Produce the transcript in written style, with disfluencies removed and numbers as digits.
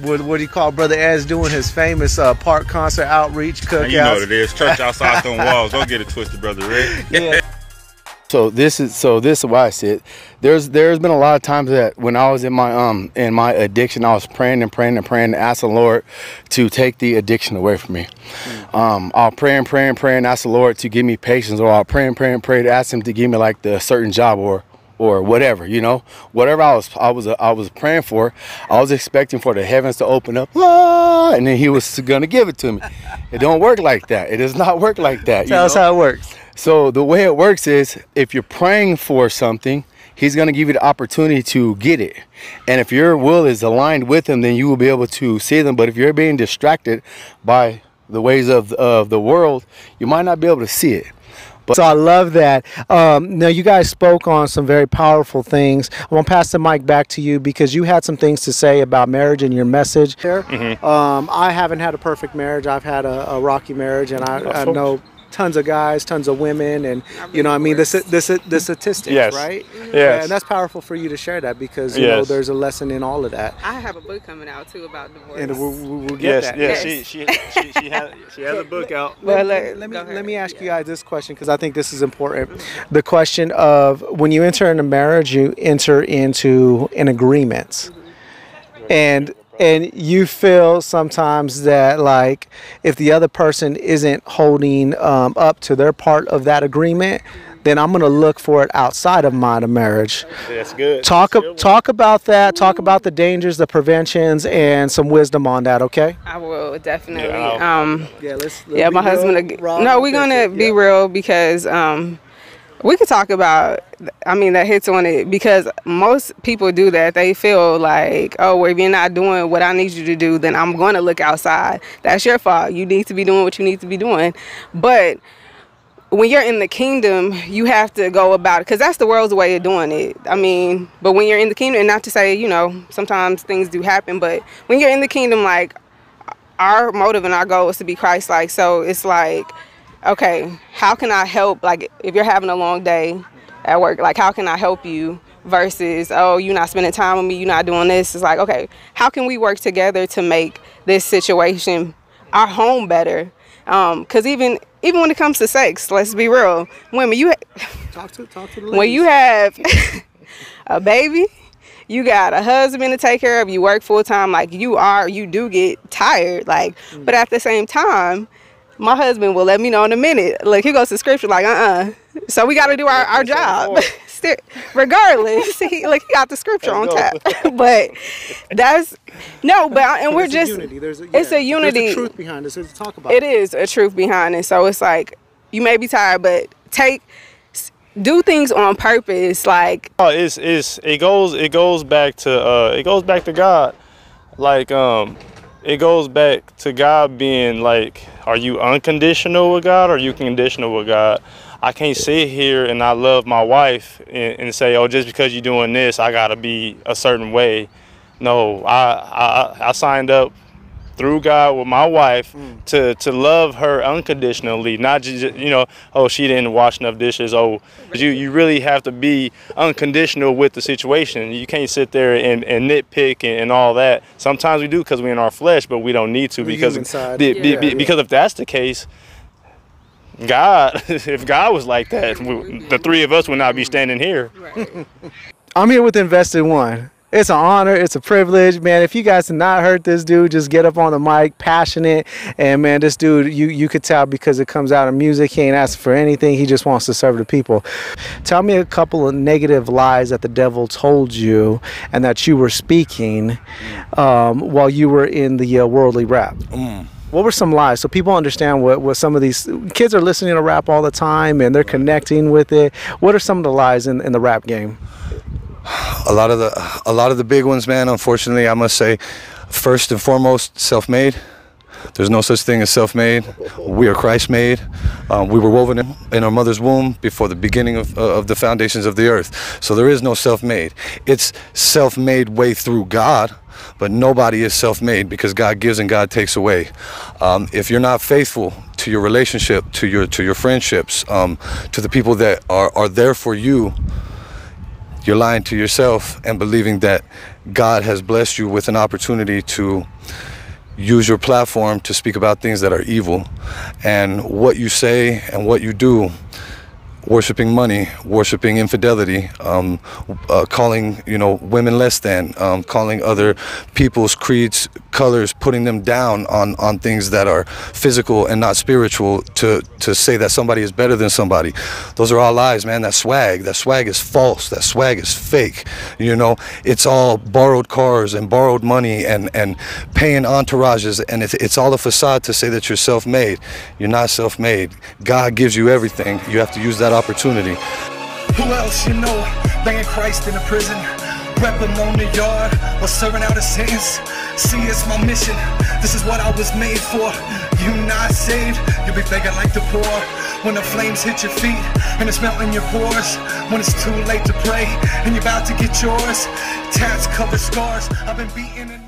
What do you call Brother Az doing his famous park concert outreach cookout? You know what it is. Church outside them walls. Don't get it twisted, Brother Rick. Yeah. So this is why I sit. There's been a lot of times that when I was in my addiction, I was praying to ask the Lord to take the addiction away from me. I'll pray and ask the Lord to give me patience, or I'll pray to ask Him to give me like the certain job or whatever, you know, whatever I was praying for. I was expecting for the heavens to open up, and then He was gonna give it to me. It don't work like that. It does not work like that. Tell us how it works. So the way it works is, if you're praying for something, He's going to give you the opportunity to get it. And if your will is aligned with Him, then you will be able to see them. But if you're being distracted by the ways of the world, you might not be able to see it. So I love that. Now, you guys spoke on some very powerful things. I want to pass the mic back to you because you had some things to say about marriage in your message here. I haven't had a perfect marriage. I've had a rocky marriage, and I know tons of guys, tons of women, and you know, I mean, the statistics, yes. right? Yes. Yeah, and that's powerful for you to share that because you know there's a lesson in all of that. I have a book coming out too about divorce. And we'll get that. Yes, she has a book out. Well, let me ask you guys this question because I think this is important. The question of when you enter into marriage, you enter into an agreement, and you feel sometimes that, like, if the other person isn't holding up to their part of that agreement, then I'm going to look for it outside of my marriage. That's good. Talk about that. Talk about the dangers, the preventions, and some wisdom on that, okay? I will, definitely. Yeah, my husband. No, we're going to be real because we could talk about, I mean, that hits on it because most people do that. They feel like, oh, well, if you're not doing what I need you to do, then I'm going to look outside. That's your fault. You need to be doing what you need to be doing. But when you're in the kingdom, you have to go about it because that's the world's way of doing it. I mean, but when you're in the kingdom, and not to say, you know, sometimes things do happen, but when you're in the kingdom, like, our motive and our goal is to be Christ-like. So it's like, okay, how can I help? Like, if you're having a long day at work, like, how can I help you? Versus, oh, you're not spending time with me, you're not doing this. It's like, okay, how can we work together to make this situation, our home, better? Because even when it comes to sex, let's be real, women, talk to the ladies. When you have a baby, you got a husband to take care of, you work full time, like, you do get tired, like, but at the same time, my husband will let me know in a minute. Like, he goes to scripture, like, so we got to do our job. Regardless, he got the scripture on tap. But that's, no, but, and we're just, it's a unity. There's a truth behind it, so talk about it. It is a truth behind it. So it's like, you may be tired, but do things on purpose. Like, it goes back to God. Like, it goes back to God being like, are you unconditional with God or are you conditional with God? I can't sit here and I love my wife and say, oh, just because you're doing this, I gotta be a certain way. No, I signed up through God with my wife to love her unconditionally, not just, you know, oh, she didn't wash enough dishes. Oh, you really have to be unconditional with the situation. You can't sit there and nitpick and all that. Sometimes we do because we're in our flesh, but we don't need to because if that's the case, God, if God was like that, the three of us would not be standing here. right. I'm here with Invested One. It's an honor. It's a privilege, man. If you guys have not heard this dude, just get up on the mic, passionate. And, man, this dude, you could tell because it comes out of music. He ain't asking for anything. He just wants to serve the people. Tell me a couple of negative lies that the devil told you and that you were speaking while you were in the worldly rap. What were some lies so people understand what some of these kids are listening to rap all the time and they're connecting with it? What are some of the lies in the rap game? A lot of the big ones, man. Unfortunately, I must say, first and foremost, self-made. There's no such thing as self-made. We are Christ-made. We were woven in our mother's womb before the beginning of the foundations of the earth. So there is no self-made. It's self-made way through God, but nobody is self-made because God gives and God takes away. If you're not faithful to your relationship, to your friendships, to the people that are there for you, you're lying to yourself and believing that God has blessed you with an opportunity to use your platform to speak about things that are evil. And what you say and what you do, worshiping money, worshiping infidelity, calling, you know, women less than, calling other people's creeds, colors, putting them down on things that are physical and not spiritual, to say that somebody is better than somebody. Those are all lies, man. That swag is false. That swag is fake. You know, it's all borrowed cars and borrowed money and paying entourages, and it's all a facade to say that you're self-made. You're not self-made. God gives you everything. You have to use that opportunity. Who else you know banging Christ in a prison, repping on the yard or serving out a sentence? See, it's my mission. This is what I was made for. You not saved, you'll be begging like the poor. When the flames hit your feet and it's melting your pores. When it's too late to pray and you're about to get yours. Tats cover scars. I've been beaten enough.